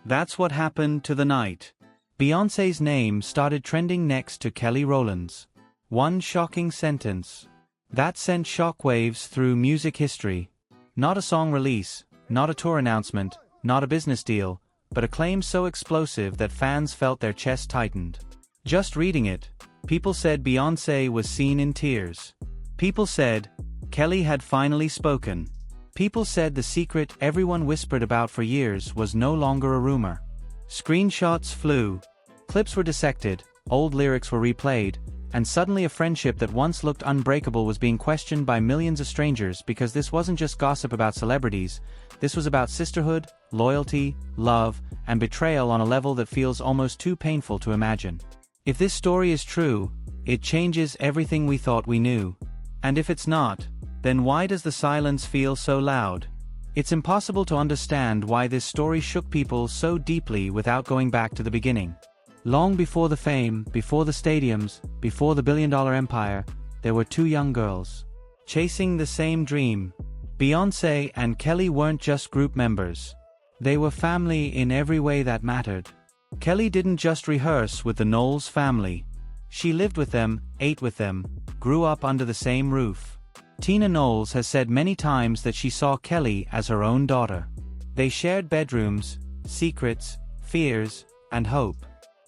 That's what happened to the night. Beyoncé's name started trending next to Kelly Rowland's. One shocking sentence. That sent shockwaves through music history. Not a song release, not a tour announcement, not a business deal, but a claim so explosive that fans felt their chests tightened. Just reading it, people said Beyoncé was seen in tears. People said Kelly had finally spoken. People said the secret everyone whispered about for years was no longer a rumor. Screenshots flew. Clips were dissected, old lyrics were replayed, and suddenly a friendship that once looked unbreakable was being questioned by millions of strangers because this wasn't just gossip about celebrities, this was about sisterhood, loyalty, love, and betrayal on a level that feels almost too painful to imagine. If this story is true, it changes everything we thought we knew. And if it's not, then why does the silence feel so loud? It's impossible to understand why this story shook people so deeply without going back to the beginning. Long before the fame, before the stadiums, before the billion-dollar empire, there were two young girls chasing the same dream. Beyoncé and Kelly weren't just group members. They were family in every way that mattered. Kelly didn't just rehearse with the Knowles family. She lived with them, ate with them, grew up under the same roof. Tina Knowles has said many times that she saw Kelly as her own daughter. They shared bedrooms, secrets, fears, and hope.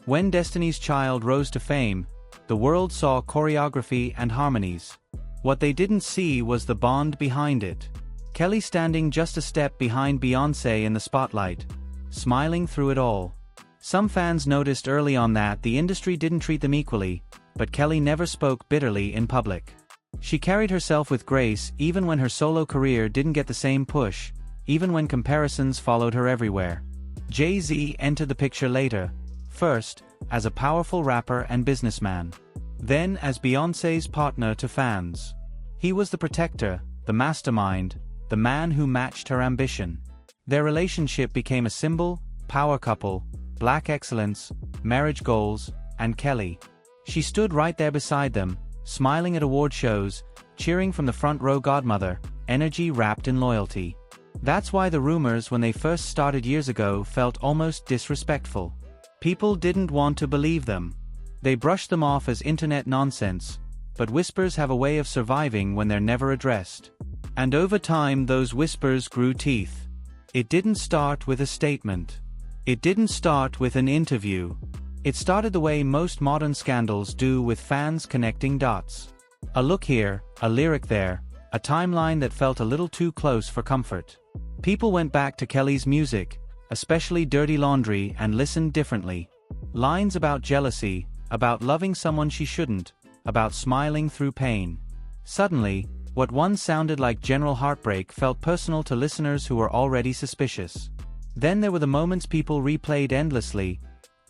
When Destiny's Child rose to fame, the world saw choreography and harmonies. What they didn't see was the bond behind it. Kelly standing just a step behind Beyoncé in the spotlight, smiling through it all. Some fans noticed early on that the industry didn't treat them equally, but Kelly never spoke bitterly in public. She carried herself with grace even when her solo career didn't get the same push, even when comparisons followed her everywhere. Jay-Z entered the picture later, first as a powerful rapper and businessman, then as Beyoncé's partner to fans. He was the protector, the mastermind, the man who matched her ambition. Their relationship became a symbol, power couple, black excellence, marriage goals, and Kelly. She stood right there beside them, smiling at award shows, cheering from the front row godmother, energy wrapped in loyalty. That's why the rumors when they first started years ago felt almost disrespectful. People didn't want to believe them. They brushed them off as internet nonsense, but whispers have a way of surviving when they're never addressed. And over time those whispers grew teeth. It didn't start with a statement. It didn't start with an interview. It started the way most modern scandals do, with fans connecting dots. A look here, a lyric there, a timeline that felt a little too close for comfort. People went back to Kelly's music, especially Dirty Laundry, and listened differently. Lines about jealousy, about loving someone she shouldn't, about smiling through pain. Suddenly, what once sounded like general heartbreak felt personal to listeners who were already suspicious. Then there were the moments people replayed endlessly,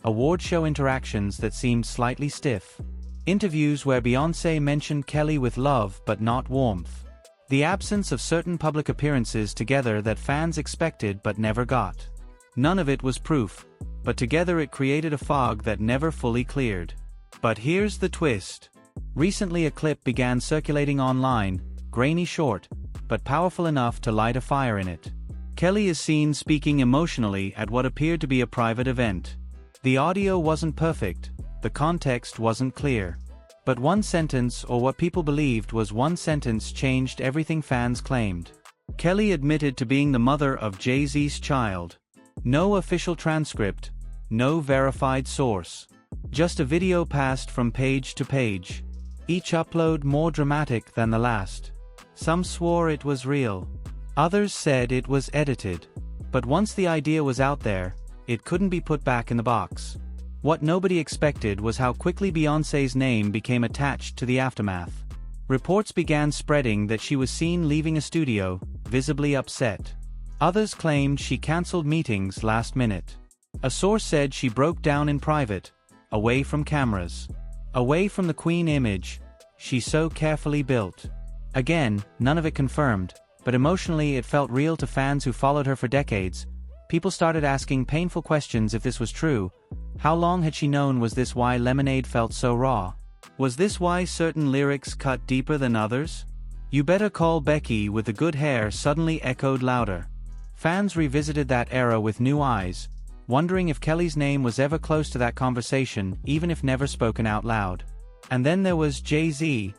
award show interactions that seemed slightly stiff. Interviews where Beyoncé mentioned Kelly with love but not warmth. The absence of certain public appearances together that fans expected but never got. None of it was proof, but together it created a fog that never fully cleared. But here's the twist. Recently a clip began circulating online, grainy short, but powerful enough to light a fire in it. Kelly is seen speaking emotionally at what appeared to be a private event. The audio wasn't perfect, the context wasn't clear. But one sentence, or what people believed was one sentence, changed everything fans claimed. Kelly admitted to being the mother of Jay-Z's child. No official transcript, no verified source. Just a video passed from page to page. Each upload more dramatic than the last. Some swore it was real. Others said it was edited. But once the idea was out there, it couldn't be put back in the box. What nobody expected was how quickly Beyoncé's name became attached to the aftermath. Reports began spreading that she was seen leaving a studio, visibly upset. Others claimed she cancelled meetings last minute. A source said she broke down in private, away from cameras. Away from the queen image she so carefully built. Again, none of it confirmed, but emotionally it felt real to fans who followed her for decades. People started asking painful questions if this was true. How long had she known? Was this why Lemonade felt so raw? Was this why certain lyrics cut deeper than others? You Better Call Becky with the Good Hair suddenly echoed louder. Fans revisited that era with new eyes, wondering if Kelly's name was ever close to that conversation, even if never spoken out loud. And then there was Jay-Z.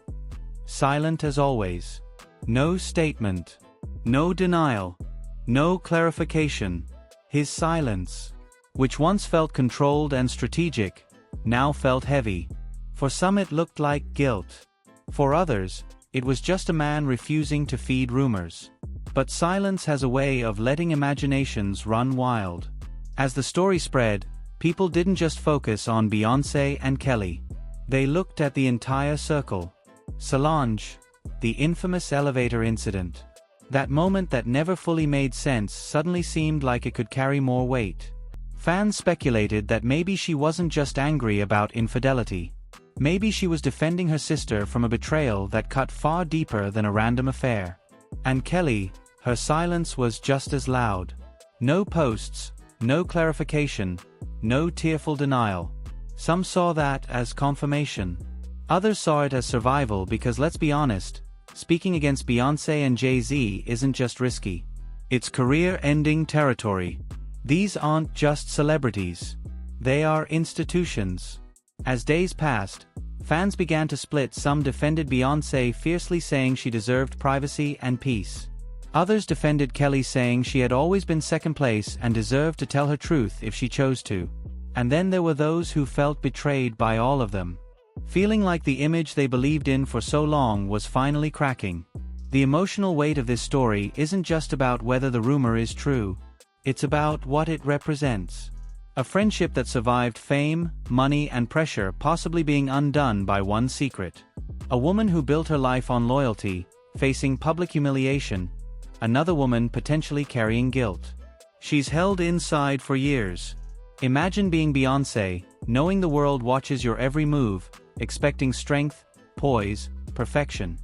Silent as always. No statement. No denial. No clarification. His silence, which once felt controlled and strategic, now felt heavy. For some it looked like guilt. For others, it was just a man refusing to feed rumors. But silence has a way of letting imaginations run wild. As the story spread, people didn't just focus on Beyoncé and Kelly. They looked at the entire circle. Solange, the infamous elevator incident. That moment that never fully made sense suddenly seemed like it could carry more weight. Fans speculated that maybe she wasn't just angry about infidelity. Maybe she was defending her sister from a betrayal that cut far deeper than a random affair. And Kelly, her silence was just as loud. No posts, no clarification, no tearful denial. Some saw that as confirmation. Others saw it as survival because, let's be honest, speaking against Beyoncé and Jay-Z isn't just risky. It's career-ending territory. These aren't just celebrities. They are institutions. As days passed, fans began to split. Some defended Beyoncé, fiercely saying she deserved privacy and peace. Others defended Kelly, saying she had always been second place and deserved to tell her truth if she chose to. And then there were those who felt betrayed by all of them. Feeling like the image they believed in for so long was finally cracking. The emotional weight of this story isn't just about whether the rumor is true. It's about what it represents. A friendship that survived fame, money, and pressure, possibly being undone by one secret. A woman who built her life on loyalty, facing public humiliation. Another woman potentially carrying guilt. She's held inside for years. Imagine being Beyoncé, knowing the world watches your every move, expecting strength, poise, perfection.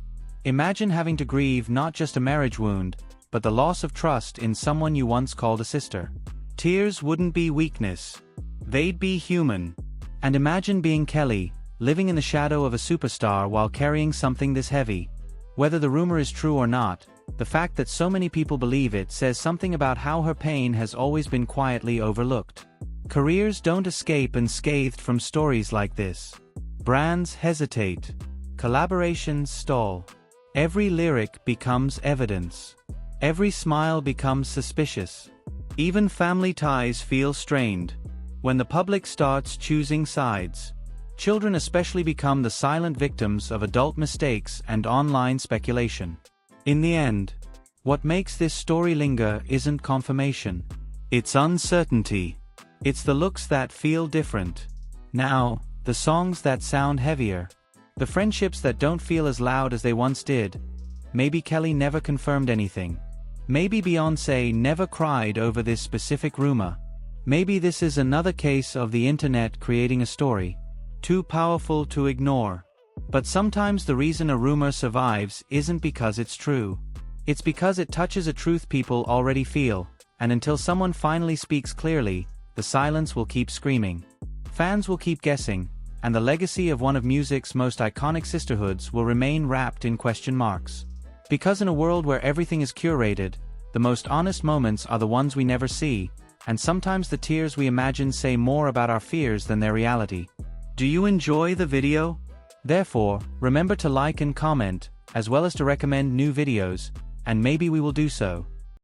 Imagine having to grieve not just a marriage wound, but the loss of trust in someone you once called a sister. Tears wouldn't be weakness. They'd be human. And imagine being Kelly, living in the shadow of a superstar while carrying something this heavy. Whether the rumor is true or not, the fact that so many people believe it says something about how her pain has always been quietly overlooked. Careers don't escape unscathed from stories like this. Brands hesitate. Collaborations stall. Every lyric becomes evidence. Every smile becomes suspicious. Even family ties feel strained. When the public starts choosing sides, children especially become the silent victims of adult mistakes and online speculation. In the end, what makes this story linger isn't confirmation. It's uncertainty. It's the looks that feel different now, the songs that sound heavier, the friendships that don't feel as loud as they once did. Maybe Kelly never confirmed anything. Maybe Beyoncé never cried over this specific rumor. Maybe this is another case of the internet creating a story too powerful to ignore. But sometimes the reason a rumor survives isn't because it's true. It's because it touches a truth people already feel, and until someone finally speaks clearly, the silence will keep screaming. Fans will keep guessing, and the legacy of one of music's most iconic sisterhoods will remain wrapped in question marks. Because in a world where everything is curated, the most honest moments are the ones we never see, and sometimes the tears we imagine say more about our fears than their reality. Do you enjoy the video? Therefore, remember to like and comment, as well as to recommend new videos, and maybe we will do so.